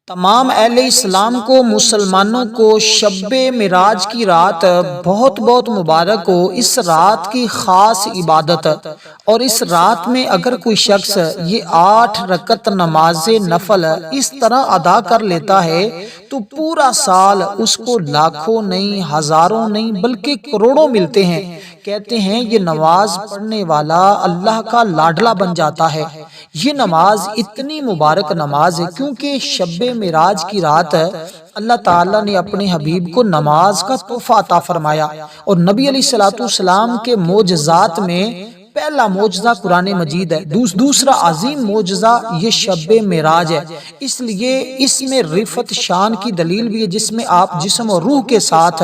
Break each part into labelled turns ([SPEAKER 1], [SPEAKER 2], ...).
[SPEAKER 1] تمام اہل اسلام کو، مسلمانوں کو شب معراج کی رات بہت بہت مبارک ہو۔ اس رات کی خاص عبادت، اور اس رات میں اگر کوئی شخص یہ 8 رکعت نماز نفل اس طرح ادا کر لیتا ہے تو پورا سال اس کو لاکھوں نہیں، ہزاروں نہیں بلکہ کروڑوں ملتے ہیں۔ کہتے ہیں یہ نماز پڑھنے والا اللہ کا لاڈلا بن جاتا ہے۔ یہ نماز اتنی مبارک نماز ہے کیونکہ شب معراج کی رات اللہ تعالیٰ نے اپنے حبیب کو نماز کا تحفہ عطا فرمایا، اور نبی علیہ السلام کے معجزات میں پہلا معجزہ قرآن مجید ہے، دوسرا عظیم معجزہ یہ شب معراج ہے۔ اس لیے اس میں رفعت شان کی دلیل بھی ہے، جس میں آپ جسم اور روح کے ساتھ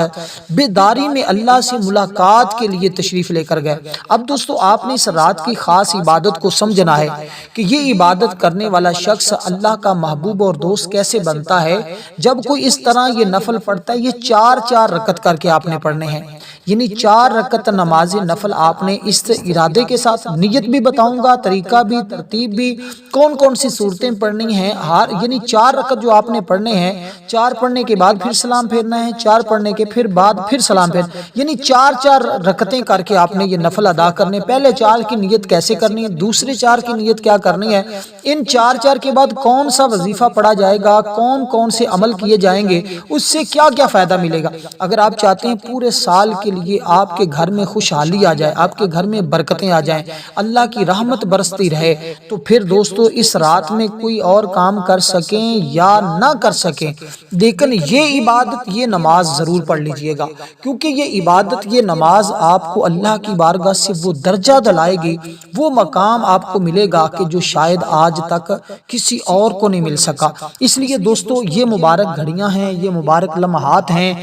[SPEAKER 1] بیداری میں اللہ سے ملاقات کے لیے تشریف لے کر گئے۔ اب دوستو، آپ نے اس رات کی خاص عبادت کو سمجھنا ہے کہ یہ عبادت کرنے والا شخص اللہ کا محبوب اور دوست کیسے بنتا ہے۔ جب کوئی اس طرح یہ نفل پڑھتا ہے، یہ 4 رکعت کر کے آپ نے پڑھنے ہیں، یعنی 4 رکعت نماز نفل آپ نے اس ارادے کے ساتھ، نیت بھی بتاؤں گا، طریقہ بھی، ترتیب بھی، کون کون سی صورتیں پڑھنی ہیں، یعنی 4 رکعت جو آپ نے پڑھنے ہیں، 4 پڑھنے کے بعد پھر سلام پھیرنا ہے، 4 پڑھنے کے پھر بعد پھر سلام پھیرنا، یعنی 4 رکعتیں کر کے آپ نے یہ نفل ادا کرنے۔ پہلے 4 کی نیت کیسے کرنی ہے، دوسرے 4 کی نیت کیا کرنی ہے، ان 4 کے بعد کون سا وظیفہ پڑھا جائے گا، کون کون سے عمل کیے جائیں گے، اس سے کیا کیا فائدہ ملے گا۔ اگر آپ چاہتے ہیں پورے سال کے لیے آپ کے گھر میں خوشحالی آ جائے، آپ کے گھر میں برکتیں آ جائیں، اللہ کی رحمت برستی رہے، تو پھر دوستو اس رات میں کوئی اور کام کر سکیں یا نہ کر سکیں، لیکن یہ عبادت، یہ نماز ضرور پڑھ لیجئے گا، کیونکہ یہ عبادت، یہ نماز آپ کو اللہ کی بارگاہ سے وہ درجہ دلائے گی، وہ مقام آپ کو ملے گا کہ جو شاید آج تک کسی اور کو نہیں مل سکا۔ اس لیے دوستو یہ مبارک گھڑیاں ہیں، یہ مبارک لمحات ہیں،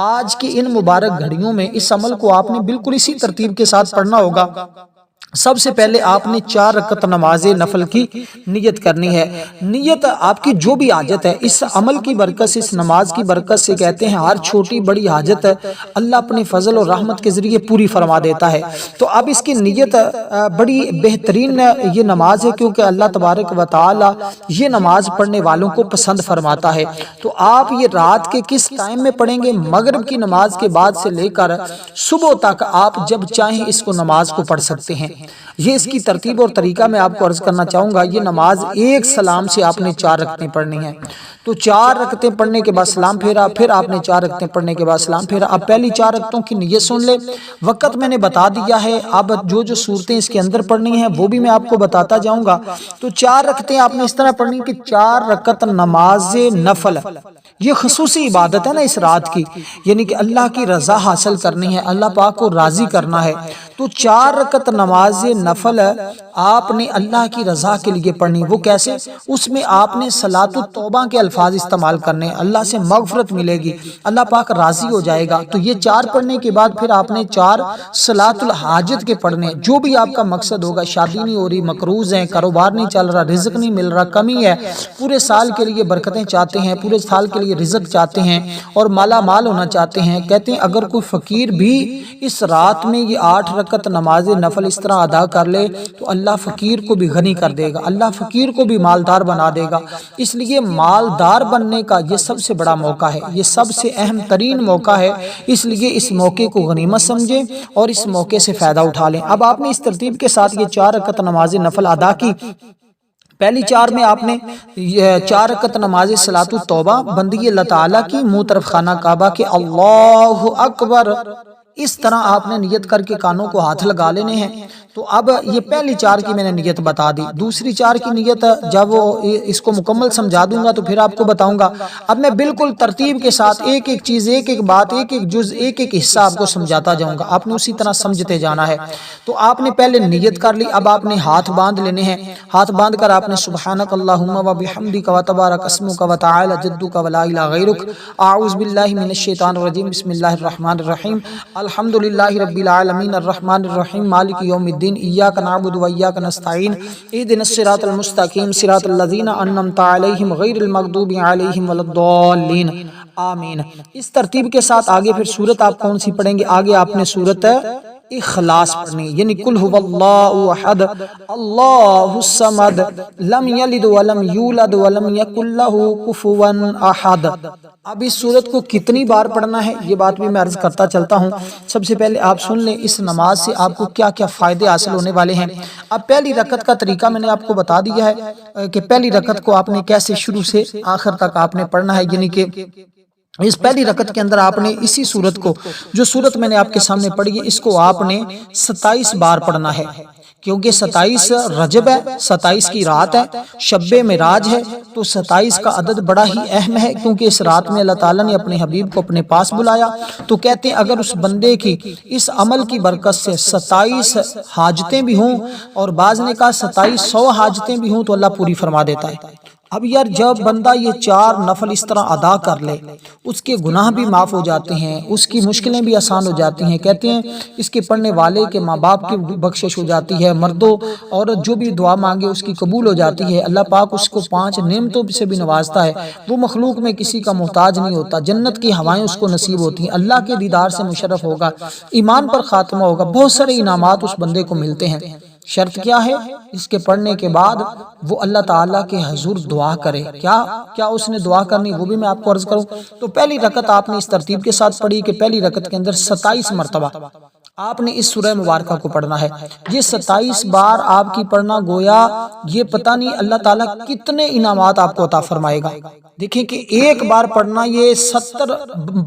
[SPEAKER 1] آج کی ان مبارک گھڑیوں میں اس عمل کو آپ نے بالکل اسی ترتیب کے ساتھ پڑھنا ہوگا۔ سب سے پہلے آپ نے 4 رکعت نماز نفل کی نیت کرنی ہے۔ نیت آپ کی جو بھی حاجت ہے، اس عمل کی برکت سے، اس نماز کی برکت سے، کہتے ہیں ہر چھوٹی بڑی حاجت اللہ اپنے فضل اور رحمت کے ذریعے پوری فرما دیتا ہے۔ تو اب اس کی نیت بڑی بہترین یہ نماز ہے، کیونکہ اللہ تبارک و تعالی یہ نماز پڑھنے والوں کو پسند فرماتا ہے۔ تو آپ یہ رات کے کس ٹائم میں پڑھیں گے؟ مغرب کی نماز کے بعد سے لے کر صبح تک آپ جب چاہیں اس کو نماز کو پڑھ سکتے ہیں۔ یہ اس کی ترتیب اور طریقہ میں آپ کو عرض کرنا چاہوں گا۔ یہ نماز ایک سلام سے آپ نے 4 رکعتیں پڑھنی ہیں، تو 4 رکعتیں پڑھنے کے بعد سلام پھیرا، پھر آپ نے 4 رکعتیں پڑھنے کے بعد سلام پھیرا۔ اب پہلی 4 رکعتوں کی نیت سن لے، وقت میں نے بتا دیا ہے، اب جو صورتیں اس کے اندر پڑھنی ہیں وہ بھی میں آپ کو بتاتا جاؤں گا۔ تو 4 رکعتیں آپ نے اس طرح پڑھنی کہ 4 رکعت نماز نفل، یہ خصوصی عبادت ہے نا اس رات کی، یعنی کہ اللہ کی رضا حاصل کرنی ہے، اللہ پاک کو راضی کرنا ہے۔ تو 4 رکعت نماز نفل آپ نے اللہ کی رضا کے لیے پڑھنی۔ وہ کیسے؟ اس میں آپ نے صلاۃ التوبہ کے الفاظ استعمال کرنے، اللہ سے مغفرت ملے گی، اللہ پاک راضی ہو جائے گا۔ تو یہ 4 پڑھنے کے بعد پھر آپ نے 4 صلاۃ الحاجت کے پڑھنے، جو بھی آپ کا مقصد ہوگا، شادی نہیں ہو رہی، مقروض ہیں، کاروبار نہیں چل رہا، رزق نہیں مل رہا، کمی ہے، پورے سال کے لیے برکتیں چاہتے ہیں، پورے سال کے لیے رزق چاہتے ہیں اور مالا مال ہونا چاہتے ہیں، کہتے ہیں اگر کوئی فقیر بھی اس رات میں یہ 8 رکعت نماز نفل اس طرح ادا کر لے تو اللہ فقیر کو بھی غنی کر دے گا، اللہ فقیر کو بھی مالدار بنا دے گا۔ اس لیے مالدار بننے کا یہ سب سے بڑا موقع ہے، یہ سب سے اہم ترین موقع ہے، اس لیے اس موقع کو غنیمت سمجھیں اور اس موقع سے فائدہ اٹھا لیں۔ اب آپ نے اس ترتیب کے ساتھ یہ 4 رکعت نماز نفل ادا کی۔ پہلی 4 میں آپ نے 4 رکعت نماز صلاۃ التوبہ، بندگی اللہ تعالیٰ کی، منہ طرف خانہ کعبہ کے، اللہ اکبر، اس طرح آپ نے نیت کر کے کانوں کو ہاتھ لگا لینے ہیں۔ تو اب یہ پہلی 4 کی میں نے نیت بتا دی، دوسری 4 کی نیت جب وہ اس کو مکمل سمجھا دوں گا تو پھر آپ کو بتاؤں گا۔ اب میں بالکل ترتیب کے ساتھ ایک ایک چیز، ایک ایک بات، ایک ایک جز، ایک ایک حصہ آپ کو سمجھاتا جاؤں گا، آپ نے اسی طرح سمجھتے جانا ہے۔ تو آپ نے پہلے نیت کر لی، اب آپ نے ہاتھ باندھ لینے ہیں، ہاتھ باندھ کر آپ نے سبحانک اللہم و بحمدک و تبارک اسمک و تعالی جدک و لا الہ غیرک، اعوذ باللہ من الشیطان الرجیم، بسم اللہ الرحمن الرحیم، الحمدللہ رب العالمین، الرحمن الرحیم، مالک یوم الدین، ایاک نعبد و ایاک نستعین، اہدنا الصراط المستقیم، صراط الذین انعمت علیہم غیر المغضوب علیہم ولا الضالین، آمین۔ اس ترتیب کے ساتھ آگے پھر سورت آپ کون سی پڑھیں گے؟ آگے آپ نے سورت اخلاص پڑھنی، یعنی قل هو اللہ احد اللہ الصمد لم یلد ولم یولد ولم یکن لہ کفوا احد۔ اب اس سورت کو کتنی بار پڑھنا ہے یہ بات بھی میں عرض کرتا چلتا ہوں۔ سب سے پہلے آپ سن لیں اس نماز سے آپ کو کیا کیا فائدے حاصل ہونے والے ہیں۔ اب پہلی رکعت کا طریقہ میں نے آپ کو بتا دیا ہے کہ پہلی رکعت کو آپ نے کیسے شروع سے آخر تک آپ نے پڑھنا ہے، یعنی کہ اس پہلی رکعت کے اندر آپ نے اسی سورت کو، جو سورت میں نے آپ کے سامنے پڑھی ہے، اس کو آپ نے 27 بار پڑھنا ہے، کیونکہ 27 رجب ہے، 27 کی رات ہے، شب معراج ہے، تو 27 کا عدد بڑا ہی اہم ہے، کیونکہ اس رات میں اللہ تعالیٰ نے اپنے حبیب کو اپنے پاس بلایا، تو کہتے ہیں اگر اس بندے کی اس عمل کی برکت سے 27 حاجتیں بھی ہوں، اور بعض نے کہا 2700 حاجتیں بھی ہوں، تو اللہ پوری فرما دیتا ہے۔ اب یار جب بندہ یہ 4 نفل اس طرح ادا کر لے، اس کے گناہ بھی معاف ہو جاتے ہیں، اس کی مشکلیں بھی آسان ہو جاتی ہیں، کہتے ہیں اس کے پڑھنے والے کے ماں باپ کی بخشش ہو جاتی ہے، مردوں عورت جو بھی دعا مانگے اس کی قبول ہو جاتی ہے، اللہ پاک اس کو 5 نعمتوں سے بھی نوازتا ہے، وہ مخلوق میں کسی کا محتاج نہیں ہوتا، جنت کی ہوائیں اس کو نصیب ہوتی ہیں، اللہ کے دیدار سے مشرف ہوگا، ایمان پر خاتمہ ہوگا، بہت سارے انعامات اس بندے کو ملتے ہیں۔ شرط کیا ہے؟ اس کے پڑھنے کے بعد وہ اللہ تعالیٰ کے حضور دعا کرے۔ کیا اس نے دعا کرنی وہ بھی میں آپ کو عرض کروں۔ تو پہلی رکعت آپ نے اس ترتیب کے ساتھ پڑھی کہ پہلی رکعت کے اندر 27 مرتبہ آپ نے اس سورہ مبارکہ کو پڑھنا ہے۔ یہ 27 بار آپ کی پڑھنا گویا یہ پتہ نہیں اللہ تعالیٰ کتنے انعامات آپ کو عطا فرمائے گا۔ دیکھیں کہ ایک بار پڑھنا یہ 70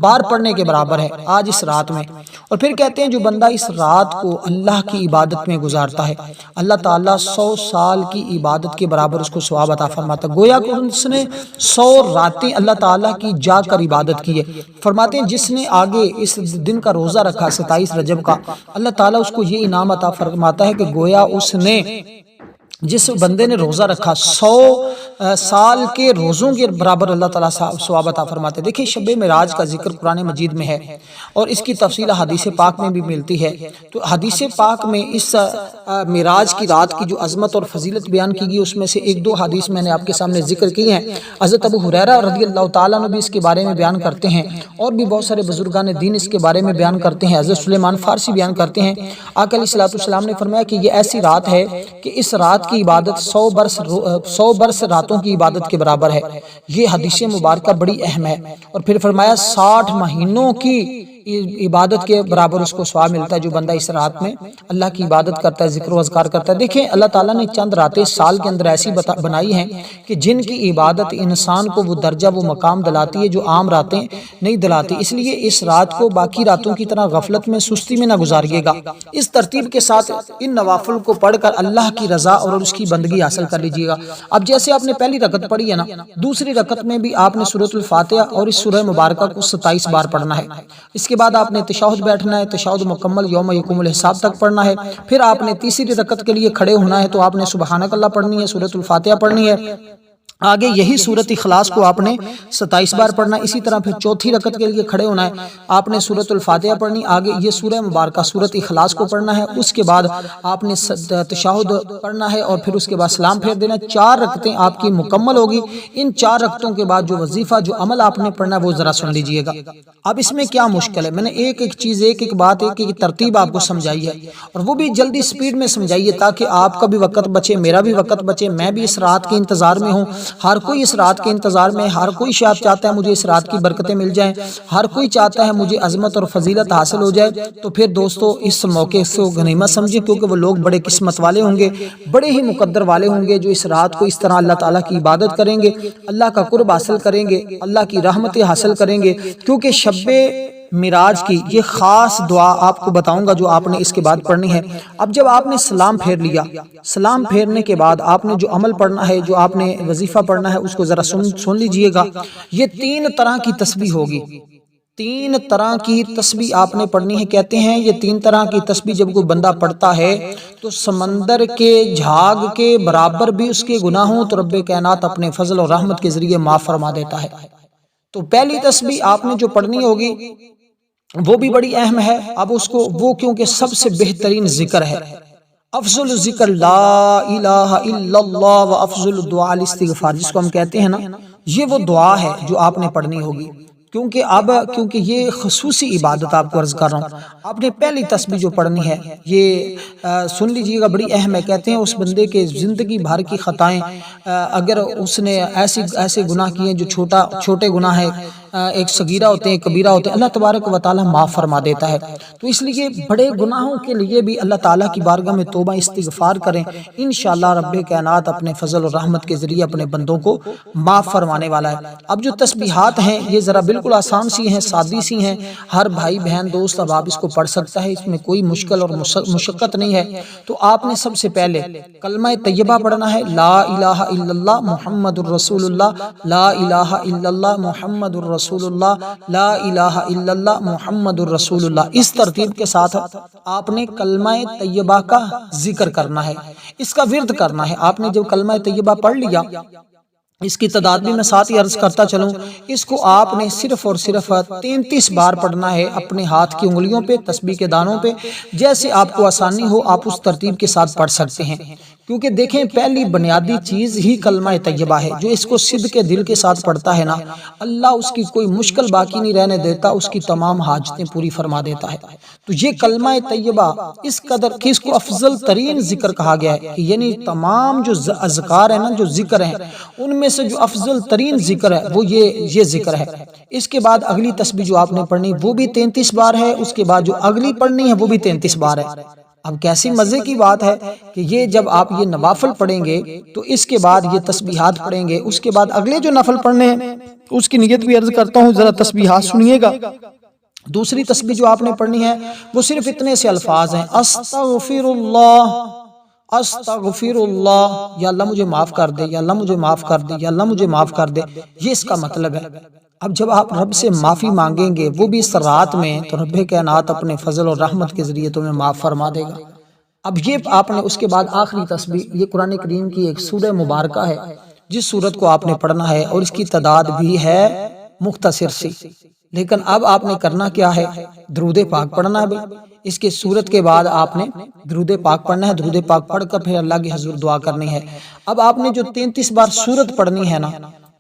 [SPEAKER 1] بار پڑھنے کے برابر ہے آج اس رات میں۔ اور پھر کہتے ہیں جو بندہ اس رات کو اللہ کی عبادت میں گزارتا ہے، اللہ تعالیٰ 100 سال کی عبادت کے برابر اس کو ثواب عطا فرماتا ہے، گویا کہ اس نے 100 راتیں اللہ تعالیٰ کی جا کر عبادت کی ہے۔ فرماتے ہیں جس نے آگے اس دن کا روزہ رکھا 27 رجب کا، اللہ تعالیٰ اس کو یہ انعام عطا فرماتا ہے کہ گویا اس نے، جس بندے نے روزہ رکھا 100 سال کے روزوں کے برابر اللہ تعالیٰ ثواب عطا فرماتے ہیں۔ دیکھیں شب معراج کا ذکر قرآن مجید میں ہے، اور اس کی تفصیل حدیث پاک میں بھی ملتی ہے۔ تو حدیث پاک میں اس معراج کی رات کی جو عظمت اور فضیلت بیان کی گئی، اس میں سے 1-2 حدیث میں نے آپ کے سامنے ذکر کی ہیں۔ حضرت ابو ہریرہ رضی اللہ تعالیٰ عنہ بھی اس کے بارے میں بیان کرتے ہیں، اور بھی بہت سارے بزرگان دین اس کے بارے میں بیان کرتے ہیں۔ حضرت سلیمان فارسی بیان کرتے ہیں، آقا علیہ السلام نے فرمایا کہ یہ ایسی رات ہے کہ اس رات کی عبادت 100 برس راتوں کی عبادت کے برابر ہے۔ یہ حدیث مبارکہ بڑی اہم ہے۔ اور پھر فرمایا 60 مہینوں کی عبادت کے برابر اس کو ثواب ملتا ہے جو بندہ اس رات میں اللہ کی عبادت کرتا ہے، ذکر و اذکار کرتا ہے۔ دیکھیں اللہ تعالیٰ نے چند راتیں سال کے اندر ایسی بنائی ہیں کہ جن کی عبادت انسان کو وہ درجہ وہ مقام دلاتی ہے جو عام راتیں نہیں دلاتی، اس لیے اس رات کو باقی راتوں کی طرح غفلت میں سستی میں نہ گزاریے گا، اس ترتیب کے ساتھ ان نوافل کو پڑھ کر اللہ کی رضا اور اس کی بندگی حاصل کر لیجیے گا۔ اب جیسے آپ نے پہلی رکعت پڑھی ہے نا، دوسری رکعت میں بھی آپ نے سورۃ الفاتحہ اور اس سورہ مبارکہ کو 27 بار پڑھنا ہے۔ اس کے بعد آپ نے تشہد بیٹھنا ہے، تشہد مکمل یوم یقوم الحساب تک پڑھنا ہے۔ پھر آپ نے تیسری رکعت کے لیے کھڑے ہونا ہے، تو آپ نے سبحانک اللہ پڑھنی ہے، سورۃ الفاتحہ پڑھنی ہے، آگے یہی سورۃ اخلاص کو آپ نے 27 بار پڑھنا ہے۔ اسی طرح پھر چوتھی رکعت کے لیے کھڑے ہونا ہے، آپ نے سورۃ الفاتحہ پڑھنی، آگے یہ سورہ مبارکہ سورۃ اخلاص کو پڑھنا ہے، اس کے بعد آپ نے تشہد پڑھنا ہے، اور پھر اس کے بعد سلام پھیر دینا ہے۔ 4 رکعتیں آپ کی مکمل ہوگی۔ ان 4 رکعتوں کے بعد جو وظیفہ جو عمل آپ نے پڑھنا ہے وہ ذرا سن لیجئے گا۔ اب اس میں کیا مشکل ہے، میں نے ایک چیز ایک بات ایک ترتیب آپ کو سمجھائی ہے، اور وہ بھی جلدی سپیڈ میں سمجھائیے تاکہ آپ کا بھی وقت بچے، میرا بھی وقت بچے، میں بھی اس رات کے انتظار میں ہوں۔ ہر کوئی اس رات کے انتظار میں، ہر کوئی شاید چاہتا ہے مجھے اس رات کی برکتیں مل جائیں، ہر کوئی چاہتا ہے مجھے عظمت اور فضیلت حاصل ہو جائے۔ تو پھر دوستو اس موقع سے غنیمت سمجھیں، کیونکہ وہ لوگ بڑے قسمت والے ہوں گے، بڑے ہی مقدر والے ہوں گے جو اس رات کو اس طرح اللہ تعالیٰ کی عبادت کریں گے، اللہ کا قرب حاصل کریں گے، اللہ کی رحمتیں حاصل کریں گے۔ کیونکہ شب معراج کی یہ خاص دعا آپ کو بتاؤں گا جو آپ نے اس کے بعد پڑھنی ہے۔ اب جب آپ نے سلام پھیر لیا، سلام پھیرنے کے بعد آپ نے جو عمل پڑھنا ہے، جو آپ نے وظیفہ پڑھنا ہے، اس کو ذرا سن لیجئے گا۔ یہ 3 طرح کی تسبیح ہوگی، 3 طرح کی تسبیح آپ نے پڑھنی ہے۔ کہتے ہیں یہ 3 طرح کی تسبیح جب کوئی بندہ پڑھتا ہے تو سمندر کے جھاگ کے برابر بھی اس کے گناہ ہوں تو رب کائنات اپنے فضل اور رحمت کے ذریعے معاف فرما دیتا ہے۔ تو پہلی تسبیح آپ نے جو پڑھنی ہوگی وہ بھی بڑی اہم ہے۔ اب اس کو وہ کیونکہ سب سے بہترین ذکر ہے، افضل ذکر لا الہ الا اللہ و افضل دعا الاستغفار، جس کو ہم کہتے ہیں نا، یہ وہ دعا ہے جو آپ نے پڑھنی ہوگی، کیونکہ یہ خصوصی عبادت آپ کو عرض کر رہا ہوں. آپ نے پہلی تسبیح جو پڑھنی ہے یہ سن لیجئے گا، بڑی اہم ہے. کہتے ہیں اس بندے کے زندگی بھر کی خطائیں اگر اس نے ایسے گناہ کیے جو چھوٹے گناہ ہیں، ایک صغیرہ ہوتے ہیں کبیرہ ہوتے ہیں، اللہ تبارک و تعالی معاف فرما دیتا ہے. تو اس لیے بڑے گناہوں کے لیے بھی اللہ تعالیٰ کی بارگاہ میں توبہ استغفار کریں، انشاءاللہ رب کائنات اپنے فضل و رحمت کے ذریعے اپنے بندوں کو معاف فرمانے والا ہے. اب جو تسبیحات ہیں یہ ذرا بالکل آسان سی ہیں، سادی سی ہیں، ہر بھائی بہن دوست اب آپ اس کو پڑھ سکتا ہے، اس میں کوئی مشکل اور مشقت نہیں ہے. تو آپ نے سب سے پہلے کلمہ طیبہ پڑھنا ہے، لا الہ الا اللہ محمد الرسول اللہ، لا الہ الا اللہ محمد الرسول اللہ، لا الہ الا اللہ محمد الرسول اللہ. اس ترتیب کے ساتھ آپ نے کلمہ طیبہ کا ذکر کرنا ہے، اس کا ورد کرنا ہے. آپ نے جب کلمہ طیبہ پڑھ لیا، اس کی تعداد بھی میں ساتھ ہی عرض کرتا چلوں، اس کو آپ نے صرف اور صرف 33 بار پڑھنا ہے اپنے ہاتھ کی انگلیوں پہ، تسبیح کے دانوں پہ. جیسے آپ کو آسانی ہو آپ اس ترتیب کے ساتھ پڑھ سکتے ہیں، کیونکہ دیکھیں پہلی بنیادی چیز ہی کلمہ طیبہ ہے. جو اس کو صدق کے دل کے ساتھ پڑھتا ہے نا، اللہ اس کی کوئی مشکل باقی نہیں رہنے دیتا، اس کی تمام حاجتیں پوری فرما دیتا ہے. تو یہ کلمہ طیبہ اس قدر کہ اس کو افضل ترین ذکر کہا گیا ہے، یعنی تمام جو اذکار ہیں نا، جو ذکر ہیں، ان میں سے جو افضل ترین ذکر ہے وہ یہ ذکر ہے. اس کے بعد اگلی تسبیح جو آپ نے پڑھنی وہ بھی 33 بار ہے، اس کے بعد جو اگلی پڑھنی ہے وہ بھی 33 بار ہے. اب کیسی مزے کی بات ہے کہ یہ جب آپ یہ نوافل پڑھیں گے تو اس کے بعد یہ تسبیحات پڑھیں گے، اس کے بعد اگلے جو نفل پڑھنے ہیں اس کی نیت بھی عرض کرتا ہوں، ذرا تسبیحات سنیے گا. دوسری تسبیح جو آپ نے پڑھنی ہے وہ صرف اتنے سے الفاظ ہیں، استغفر اللہ، استغفر اللہ، یا اللہ مجھے معاف کر دے، یا اللہ مجھے معاف کر دے، یا اللہ مجھے معاف کر دے. یہ اس کا مطلب ہے. اب جب آپ رب سے معافی مانگیں گے وہ بھی اس رات میں، تو رب کائنات اپنے فضل اور رحمت کے ذریعے تمہیں معاف فرما دے گا. اب یہ آپ نے اس کے بعد آخری تسبیح، یہ قرآن کریم کی ایک سورہ مبارکہ ہے جس سورت کو آپ نے پڑھنا ہے، اور اس کی تعداد بھی ہے مختصر سی. لیکن اب آپ نے کرنا کیا ہے، درود پاک پڑھنا ہے. اس کے سورت کے بعد آپ نے درود پاک پڑھنا ہے. درود پاک پڑھ کر پھر اللہ کی حضور دعا کرنی ہے. اب آپ نے جو 33 بار سورت پڑھنی ہے نا،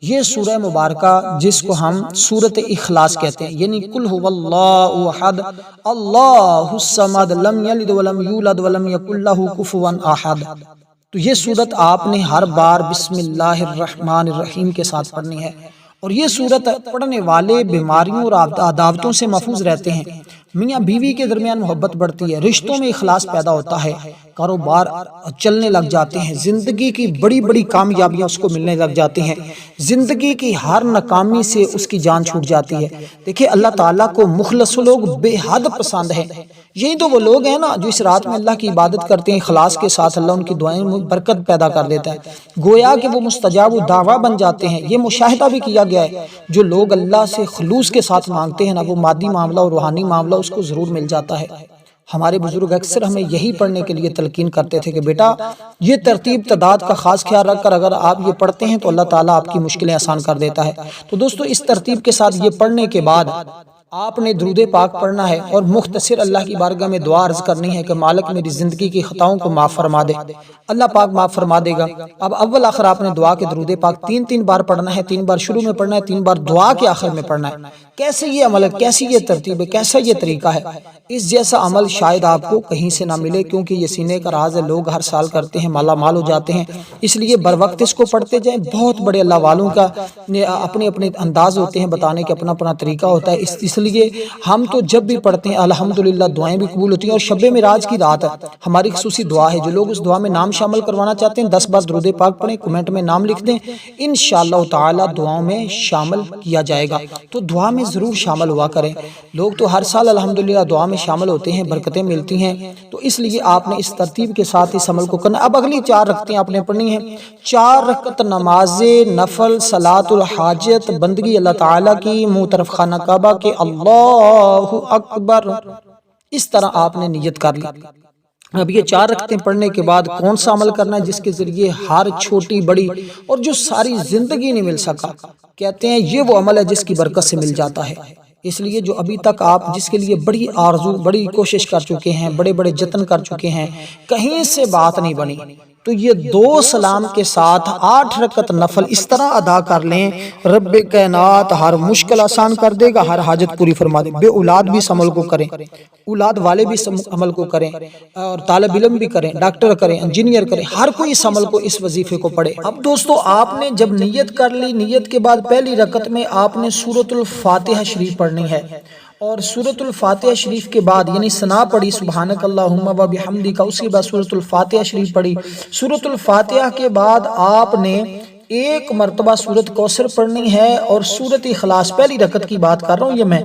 [SPEAKER 1] یہ سورہ مبارکہ جس کو ہم سورت اخلاص کہتے ہیں، یعنی قل هو اللہ احد اللہ الصمد لم یلد ولم یولد ولم یکن لہ کفوا احد. تو یہ سورت آپ نے ہر بار بسم اللہ الرحمن الرحیم کے ساتھ پڑھنی ہے. اور یہ سورت پڑھنے والے بیماریوں اور عداوتوں سے محفوظ رہتے ہیں، میاں بیوی کے درمیان محبت بڑھتی ہے، رشتوں میں اخلاص پیدا ہوتا ہے، کاروبار چلنے لگ جاتے ہیں، زندگی کی بڑی بڑی کامیابیاں اس کو ملنے لگ جاتی ہیں، زندگی کی ہر ناکامی سے اس کی جان چھوٹ جاتی ہے. دیکھیں اللہ تعالیٰ کو مخلص لوگ بے حد پسند ہیں. یہی تو وہ لوگ ہیں نا جو اس رات میں اللہ کی عبادت کرتے ہیں اخلاص کے ساتھ، اللہ ان کی دعائیں میں برکت پیدا کر دیتا ہے، گویا کہ وہ مستجاب دعویٰ بن جاتے ہیں. یہ مشاہدہ بھی کیا گیا ہے، جو لوگ اللہ سے خلوص کے ساتھ مانگتے ہیں نا، وہ مادی معاملہ اور روحانی معاملہ اس کو ضرور مل جاتا ہے. ہمارے بزرگ اکثر ہمیں یہی پڑھنے کے لیے تلقین کرتے تھے کہ بیٹا یہ ترتیب تعداد کا خاص خیال رکھ کر اگر آپ یہ پڑھتے ہیں تو اللہ تعالیٰ آپ کی مشکلیں آسان کر دیتا ہے. تو دوستو اس ترتیب کے ساتھ یہ پڑھنے کے بعد آپ نے درود پاک پڑھنا ہے اور مختصر اللہ کی بارگاہ میں دعا عرض کرنی ہے کہ مالک میری زندگی کی خطاؤں کو معاف فرما دے. اللہ پاک معاف فرما دے گا. اب اول آخر آپ نے دعا کے درود پاک 3 بار پڑھنا ہے، 3 بار شروع میں پڑھنا ہے، 3 بار دعا کے آخر میں پڑھنا ہے. کیسے یہ عمل ہے، کیسی یہ ترتیب ہے، کیسا یہ طریقہ ہے، اس جیسا عمل شاید آپ کو کہیں سے نہ ملے، کیونکہ یہ سینے کا راز ہے. لوگ ہر سال کرتے ہیں، مالا مال ہو جاتے ہیں، اس لیے بر وقت اس کو پڑھتے جائیں. بہت بڑے اللہ والوں کا اپنے اپنے انداز ہوتے ہیں بتانے کے، اپنا اپنا طریقہ ہوتا ہے. اس لیے ہم تو جب بھی پڑھتے ہیں الحمدللہ دعائیں بھی قبول ہوتی ہیں. اور شب معراج کی رات ہماری خصوصی دعا ہے. جو لوگ اس دعا میں نام شامل کروانا چاہتے ہیں 10 بار درود پاک پڑھیں، کمنٹ میں نام لکھ دیں، انشاءاللہ تعالی دعاؤں میں شامل کیا جائے گا. تو دعا میں ضرور شامل ہوا کریں. لوگ تو ہر سال الحمدللہ دعا میں شامل ہوتے ہیں، برکتیں ملتی ہیں. تو اس لیے آپ نے اس ترتیب کے ساتھ اس عمل کو کرنا. اب اگلی 4 رکعتیں آپ نے پڑھنی ہیں. 4 رکعت نماز نفل صلاۃ الحاجت بندگی اللہ تعالیٰ کی، منہ طرف خانہ کعبہ کے، اللہ اکبر، اس طرح آپ نے نیت کر لی. اب یہ 4 رکعتیں پڑھنے کے بعد کون سا عمل کرنا ہے جس کے ذریعے ہر چھوٹی بڑی اور جو ساری زندگی نہیں مل سکا، کہتے ہیں یہ وہ عمل ہے جس کی برکت سے مل جاتا ہے. اس لیے جو ابھی تک آپ جس کے لیے بڑی آرزو بڑی کوشش کر چکے ہیں، بڑے بڑے جتن کر چکے ہیں، کہیں سے بات نہیں بنی، تو یہ 2 سلام کے ساتھ 8 رکعت نفل اس طرح ادا کر لیں، رب کائنات ہر مشکل آسان کر دے گا، ہر حاجت پوری فرما دے۔ بے اولاد بھی اس عمل کو کریں، اولاد والے بھی اس عمل کو کریں، اور طالب علم بھی کریں، ڈاکٹر کریں، انجینئر کریں، ہر کوئی اس عمل کو، اس وظیفے کو پڑھے۔ اب دوستو آپ نے جب نیت کر لی، نیت کے بعد پہلی رکعت میں آپ نے سورۃ الفاتحہ شریف پڑھنی ہے، اور سورۃ الفاتحہ شریف کے بعد یعنی ثنا پڑھی سبحانک اللہم و بحمدک، اس کے بعد سورۃ الفاتحہ شریف پڑھی۔ سورۃ الفاتحہ کے بعد آپ نے 1 مرتبہ سورۃ کوثر پڑھنی ہے، اور سورۃ اخلاص، پہلی رکعت کی بات کر رہا ہوں یہ میں،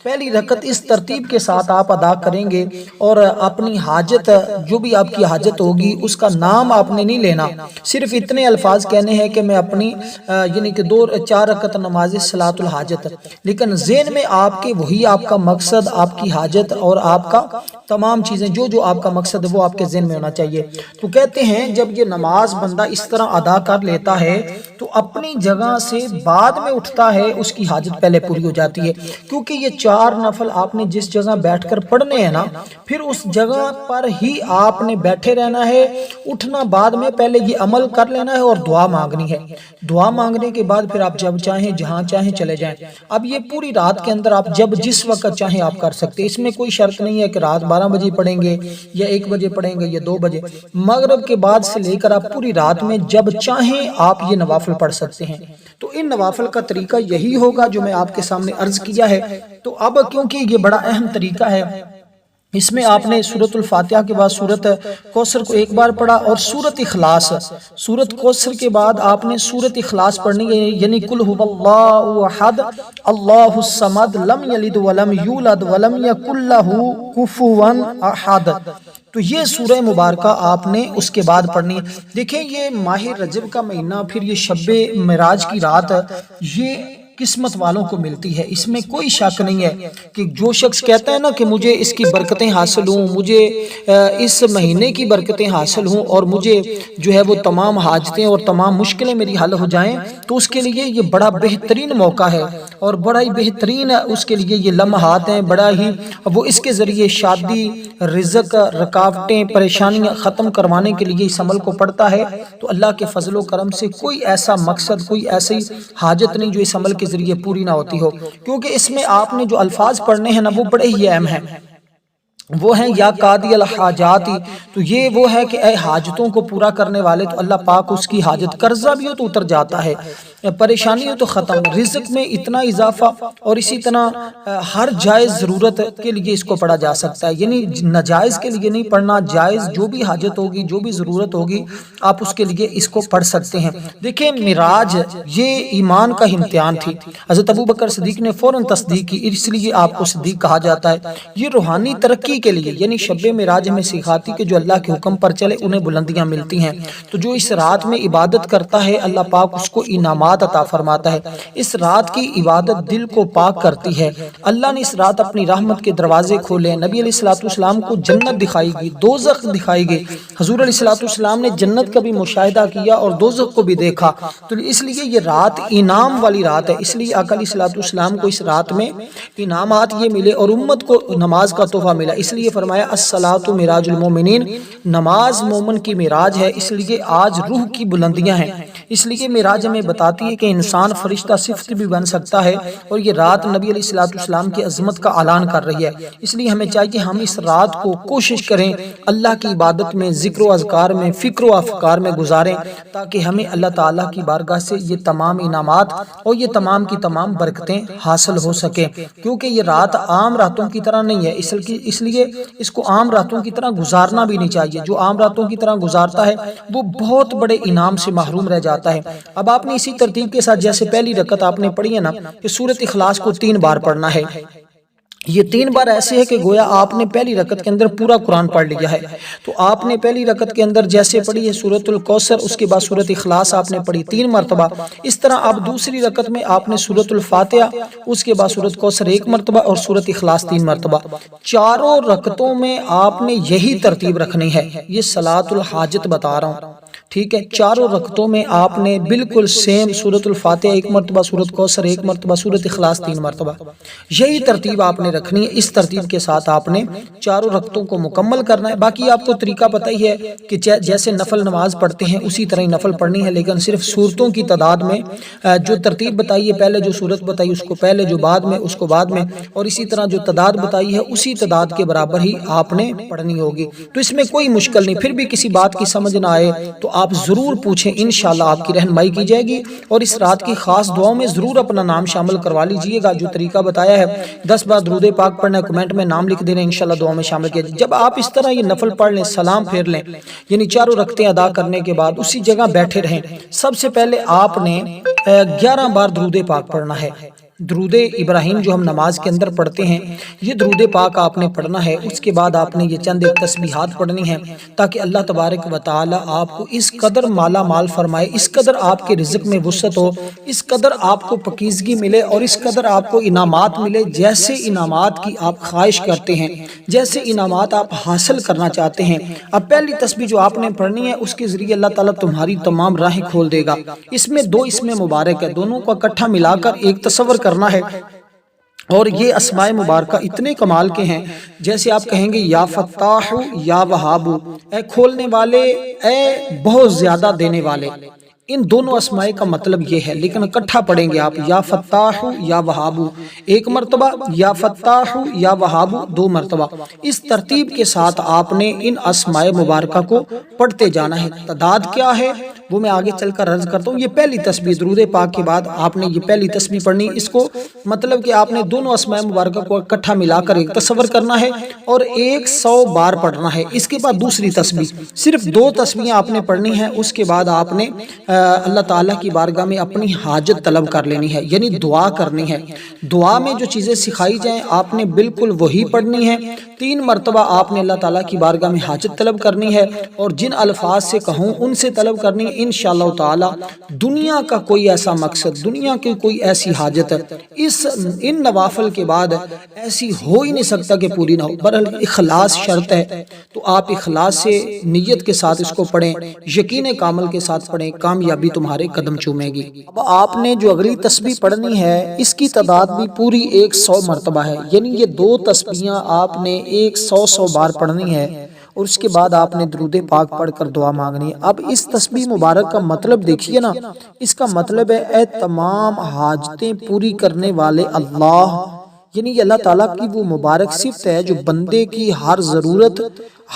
[SPEAKER 1] پہلی رکعت اس ترتیب کے ساتھ آپ ادا کریں گے، اور اپنی حاجت، جو بھی آپ کی حاجت ہوگی اس کا نام آپ نے نہیں لینا، صرف اتنے الفاظ کہنے ہیں کہ میں اپنی یعنی کہ 4 رکعت نماز صلاۃ الحاجت، لیکن ذہن میں آپ کے وہی آپ کا مقصد، آپ کی حاجت اور آپ کا تمام چیزیں، جو آپ کا مقصد ہے وہ آپ کے ذہن میں ہونا چاہیے۔ تو کہتے ہیں جب یہ نماز بندہ اس طرح ادا کر لیتا ہے تو اپنی جگہ سے بعد میں اٹھتا ہے، اس کی حاجت پہلے پوری ہو جاتی ہے، کیونکہ یہ 4 نفل آپ نے جس جگہ بیٹھ کر پڑھنے ہیں نا، پھر اس جگہ پر ہی آپ نے بیٹھے رہنا ہے، اٹھنا بعد میں، پہلے یہ عمل کر لینا ہے اور دعا مانگنی ہے۔ دعا مانگنے کے بعد پھر آپ جب چاہیں جہاں چاہیں چلے جائیں۔ اب یہ پوری رات کے اندر آپ جب جس وقت چاہیں آپ کر سکتے، اس میں کوئی شرط نہیں ہے کہ رات 12 بجے پڑھیں گے یا 1 بجے پڑھیں گے یا 2 بجے، مغرب کے بعد سے لے کر آپ پوری رات میں جب چاہیں آپ یہ نوافل پڑھ سکتے ہیں۔ تو ان نوافل کا طریقہ یہی ہوگا جو میں آپ کے سامنے عرض کیا ہے۔ تو اب کیونکہ یہ بڑا اہم طریقہ ہے، اس میں آپ نے سورۃ الفاتحہ کے بعد سورۃ کوثر کو 1 بار پڑھا، اور سورۃ اخلاص، سورۃ کوثر کے بعد آپ نے سورۃ اخلاص پڑھنی ہے، یعنی قل هو اللہ احد اللہ الصمد لم یلد ولم یولد ولم یکن لہ کفوا احد۔ تو یہ سورہ مبارکہ آپ نے اس کے بعد پڑھنی ہے۔ دیکھیں یہ ماہ رجب کا مہینہ، پھر یہ شب معراج کی رات، یہ قسمت والوں کو ملتی ہے، اس میں کوئی شک نہیں ہے کہ جو شخص کہتا ہے نا کہ مجھے اس کی برکتیں حاصل ہوں، مجھے اس مہینے کی برکتیں حاصل ہوں، اور مجھے جو ہے وہ تمام حاجتیں اور تمام مشکلیں میری حل ہو جائیں، تو اس کے لیے یہ بڑا بہترین موقع ہے، اور بڑا ہی بہترین اس کے لیے یہ لمحات ہیں، بڑا ہی وہ اس کے ذریعے شادی، رزق، رکاوٹیں، پریشانیاں ختم کروانے کے لیے اس عمل کو پڑھتا ہے۔ تو اللہ کے فضل و کرم سے کوئی ایسا مقصد، کوئی ایسی حاجت نہیں جو اس عمل کے ذریعے پوری نہ ہوتی ہو، کیونکہ اس میں آپ نے جو الفاظ پڑھنے ہیں نا وہ بڑے ہی اہم ہیں، وہ ہیں یا قاضی الحاجاتی، تو یہ وہ ہے کہ اے حاجتوں کو پورا کرنے والے، تو اللہ پاک اس کی حاجت، قرضہ بھی ہو تو اتر جاتا ہے، پریشانی ہو تو ختم، رزق میں اتنا اضافہ، اور اسی طرح ہر جائز ضرورت کے لیے اس کو پڑھا جا سکتا ہے، یعنی ناجائز کے لیے نہیں پڑھنا، جائز جو بھی حاجت ہوگی، جو بھی ضرورت ہوگی، آپ اس کے لیے اس کو پڑھ سکتے ہیں۔ دیکھیں معراج یہ ایمان کا امتحان تھی، حضرت ابوبکر صدیق نے فوراً تصدیق کی، اس لیے آپ کو صدیق کہا جاتا ہے۔ یہ روحانی ترقی کے لیے، یعنی شب معراج ہمیں سکھاتی کہ جو اللہ کے حکم پر چلے انہیں بلندیاں ملتی ہیں، تو جو اس رات میں عبادت کرتا ہے اللہ پاک اس کو انعامات عطا فرماتا ہے۔ اس رات کی عبادت دل کو پاک کرتی ہے، اللہ نے اس رات اپنی رحمت کے دروازے کھولے، نبی علیہ الصلوۃ والسلام کو جنت دکھائی گئی، دوزخ دکھائی گئی، حضور علیہ الصلوۃ والسلام نے جنت کا بھی مشاہدہ کیا اور دوزخ کو بھی دیکھا، تو اس لیے یہ رات انعام والی رات ہے، اس لیے آقا علیہ الصلوۃ والسلام کو اس رات میں انعامات یہ ملے، اور امت کو نماز کا تحفہ ملا، اس لیے فرمایا الصلاۃ معراج المومنین، نماز مومن کی معراج ہے، اس لیے آج روح کی بلندیاں ہیں، اس لیے معراج ہمیں بتاتی ہے کہ انسان فرشتہ صفت بھی بن سکتا ہے، اور یہ رات نبی علیہ الصلوۃ والسلام کی عظمت کا اعلان کر رہی ہے، اس لیے ہمیں چاہیے ہم اس رات کو کوشش کریں اللہ کی عبادت میں، ذکر و اذکار میں، فکر و افکار میں گزاریں، تاکہ ہمیں اللہ تعالیٰ کی بارگاہ سے یہ تمام انعامات اور یہ تمام کی تمام برکتیں حاصل ہو سکیں، کیونکہ یہ رات عام راتوں کی طرح نہیں ہے، اس لیے اس کو عام راتوں کی طرح گزارنا بھی نہیں چاہیے، جو عام راتوں کی طرح گزارتا ہے وہ بہت بڑے انعام سے محروم رہ جاتا ہے۔ اب آپ نے اسی ترتیب کے ساتھ جیسے پہلی رکعت آپ نے پڑھی ہے نا کہ سورۃ اخلاص کو 3 بار پڑھنا ہے، یہ 3 بار ایسے ہے کہ گویا آپ نے پہلی رکعت کے اندر پورا قرآن پڑھ لیا ہے، تو آپ نے پہلی رکعت کے اندر جیسے پڑھی ہے سورۃ الکوثر، اس کے بعد سورۃ اخلاص آپ نے پڑھی 3 مرتبہ، اس طرح آپ دوسری رکعت میں آپ نے سورۃ الفاتحہ، اس کے بعد سورۃ کوثر 1 مرتبہ اور سورۃ اخلاص 3 مرتبہ، چاروں رکعتوں میں آپ نے یہی ترتیب رکھنی ہے، یہ صلاۃ الحاجت بتا رہا ہوں، ٹھیک ہے، چاروں رکعتوں میں آپ نے بالکل سیم سورۃ الفاتحہ ایک مرتبہ، سورۃ کوثر ایک مرتبہ، سورۃ اخلاص 3 مرتبہ، یہی ترتیب آپ نے رکھنی ہے۔ اس ترتیب کے ساتھ آپ نے چاروں رکعتوں کو مکمل کرنا ہے۔ باقی آپ کو طریقہ پتہ ہی ہے کہ جیسے نفل نماز پڑھتے ہیں اسی طرح ہی نفل پڑھنی ہے، لیکن صرف صورتوں کی تعداد میں جو ترتیب بتائی ہے، پہلے جو صورت بتائی اس کو پہلے، جو بعد میں اس کو بعد میں، اور اسی طرح جو تعداد بتائی ہے اسی تعداد کے برابر ہی آپ نے پڑھنی ہوگی۔ تو اس میں کوئی مشکل نہیں، پھر بھی کسی بات کی سمجھ نہ آئے تو آپ ضرور پوچھیں، انشاءاللہ آپ کی رہنمائی کی جائے گی۔ اور اس رات کی خاص دعاؤں میں ضرور اپنا نام شامل کروا لیجئے گا۔ جو طریقہ بتایا ہے 10 بار درود پاک پڑھنا ہے، کمنٹ میں نام لکھ دینا، انشاءاللہ دعاؤں میں شامل کیا جائے۔ جب آپ اس طرح یہ نفل پڑھ لیں، سلام پھیر لیں، یعنی چاروں رکعتیں ادا کرنے کے بعد اسی جگہ بیٹھے رہیں، سب سے پہلے آپ نے 11 بار درود پاک پڑھنا ہے۔ درود ابراہیم جو ہم نماز کے اندر پڑھتے ہیں، یہ درود پاک آپ نے پڑھنا ہے۔ اس کے بعد آپ نے یہ چند ایک تسبیحات پڑھنی ہیں تاکہ اللہ تبارک و تعالی آپ کو اس قدر مالا مال فرمائے، اس قدر آپ کے رزق میں وسعت ہو، اس قدر آپ کو پاکیزگی ملے، اور اس قدر آپ کو انعامات ملے، جیسے انعامات کی آپ خواہش کرتے ہیں، جیسے انعامات آپ حاصل کرنا چاہتے ہیں۔ اب پہلی تسبیح جو آپ نے پڑھنی ہے، اس کے ذریعے اللہ تعالیٰ تمہاری تمام راہیں کھول دے گا۔ اس میں 2 اسم مبارک ہے، دونوں کو اکٹھا ملا کر ایک تصور کرنا ہے۔ اور یہ اسماء مبارکہ اتنے کمال کے ہیں، جیسے آپ کہیں گے یا فتاح یا وہاب، اے کھولنے والے، اے بہت زیادہ دینے والے۔ ان دونوں اسماء کا مطلب یہ ہے، لیکن اکٹھا پڑھیں گے آپ، یا فتاح یا وہاب 1 مرتبہ، یا فتاح یا وہاب 2 مرتبہ۔ اس ترتیب کے ساتھ آپ نے ان اسماء مبارکہ کو پڑھتے جانا ہے۔ تعداد کیا ہے وہ میں آگے چل کر عرض کرتا ہوں۔ یہ پہلی تسبیح درود پاک کے بعد آپ نے یہ پہلی تسبیح پڑھنی، اس کو مطلب کہ آپ نے دونوں اسماء مبارکہ کو اکٹھا ملا کر ایک تصور کرنا ہے اور 100 بار پڑھنا ہے۔ اس کے بعد دوسری تسبیح، صرف 2 تسبیحیں آپ نے پڑھنی ہیں۔ اس کے بعد آپ نے اللہ تعالیٰ کی بارگاہ میں اپنی حاجت طلب کر لینی ہے، یعنی دعا کرنی ہے۔ دعا میں جو چیزیں سکھائی جائیں آپ نے بالکل وہی پڑھنی ہے۔ 3 مرتبہ آپ نے اللہ تعالیٰ کی بارگاہ میں حاجت طلب کرنی ہے، اور جن الفاظ سے کہوں ان سے طلب کرنی ہے۔ انشاءاللہ تعالیٰ دنیا کا کوئی ایسا مقصد، دنیا کی کوئی ایسی حاجت ان نوافل کے بعد ایسی ہو ہی نہیں سکتا کہ پوری نہ ہو۔ بہرحال اخلاص شرط ہے، تو آپ اخلاص سے نیت کے ساتھ اس کو پڑھیں، یقین کامل کے ساتھ پڑھیں، کامیابی تمہارے قدم چومے گی۔ اب آپ نے جو اگلی تسبیح پڑھنی ہے اس کی تعداد بھی پوری 100 مرتبہ ہے، یعنی یہ 2 تسبیحاں آپ نے 100 بار پڑھنی ہے، اور اس کے بعد آپ نے درود پاک پڑھ کر دعا مانگنی ہے۔ اب اس تسبیح مبارک کا مطلب دیکھیے نا، اس کا مطلب ہے اے تمام حاجتیں پوری کرنے والے اللہ، یعنی یہ اللہ تعالیٰ کی وہ مبارک صفت ہے جو بندے کی ہر ضرورت،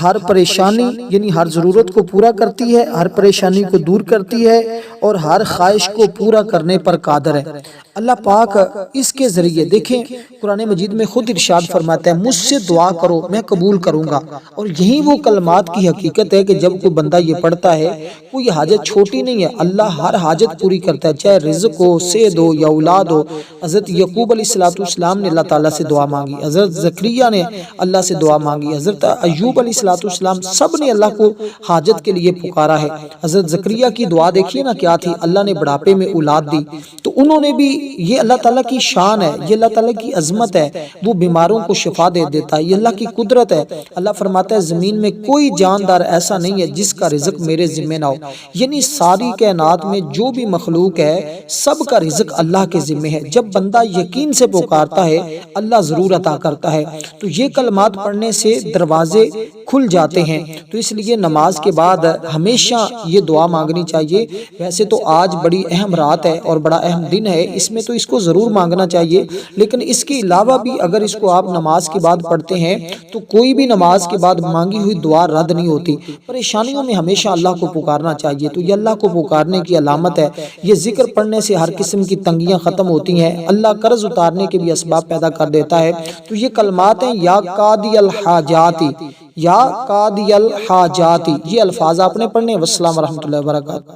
[SPEAKER 1] ہر پریشانی، یعنی ہر ضرورت کو پورا کرتی ہے، ہر پریشانی کو دور کرتی ہے، اور ہر خواہش کو پورا کرنے پر قادر ہے۔ اللہ پاک اس کے ذریعے دیکھیں قرآن مجید میں خود ارشاد فرماتا ہے مجھ سے دعا کرو میں قبول کروں گا، اور یہی وہ کلمات کی حقیقت ہے کہ جب کوئی بندہ یہ پڑھتا ہے کوئی حاجت چھوٹی نہیں ہے، اللہ ہر حاجت پوری کرتا ہے، چاہے رزق ہو، صحت ہو یا اولاد ہو۔ حضرت یعقوب علیہ السلام نے اللہ تعالیٰ سے دعا مانگی، حضرت زکریا نے اللہ سے دعا مانگی، حضرت ایوب علیہ السلام، سب نے اللہ کو حاجت کے لیے پکارا ہے۔ حضرت زکریا کی دعا دیکھیے نا کیا تھی، اللہ نے بڑھاپے میں اولاد دی، تو انہوں نے بھی، یہ اللہ تعالیٰ کی شان ہے، یہ اللہ تعالیٰ کی عظمت ہے، وہ بیماروں کو شفا دے دیتا ہے، یہ اللہ کی قدرت ہے۔ اللہ فرماتا ہے زمین میں کوئی جاندار ایسا نہیں ہے جس کا رزق میرے ذمہ نہ ہو، یعنی ساری کائنات میں جو بھی مخلوق ہے سب کا رزق اللہ کے ذمہ ہے۔ جب بندہ یقین سے پکارتا ہے اللہ ضرور عطا کرتا ہے۔ تو یہ کلمات پڑھنے سے دروازے کھل جاتے ہیں، تو اس لیے نماز کے بعد ہمیشہ یہ دعا مانگنی چاہیے۔ ویسے تو آج بڑی اہم رات ہے اور بڑا اہم دن ہے، اس میں تو اس کو ضرور مانگنا چاہیے، لیکن اس کے علاوہ بھی اگر اس کو آپ نماز کے بعد پڑھتے ہیں تو کوئی بھی نماز کے بعد مانگی ہوئی دعا رد نہیں ہوتی۔ پریشانیوں میں ہمیشہ اللہ کو پکارنا چاہیے، تو یہ اللہ کو پکارنے کی علامت ہے۔ یہ ذکر پڑھنے سے ہر قسم کی تنگیاں ختم ہوتی ہیں، اللہ قرض اتارنے کے بھی اسباب پیدا کر دیتا ہے۔ تو یہ کلمات ہیں یا قاضی الحاجاتی، یا قاضی الحاجاتی، یہ الفاظ آپ نے پڑھنے۔ والسلام ورحمۃ اللہ وبرکاتہ۔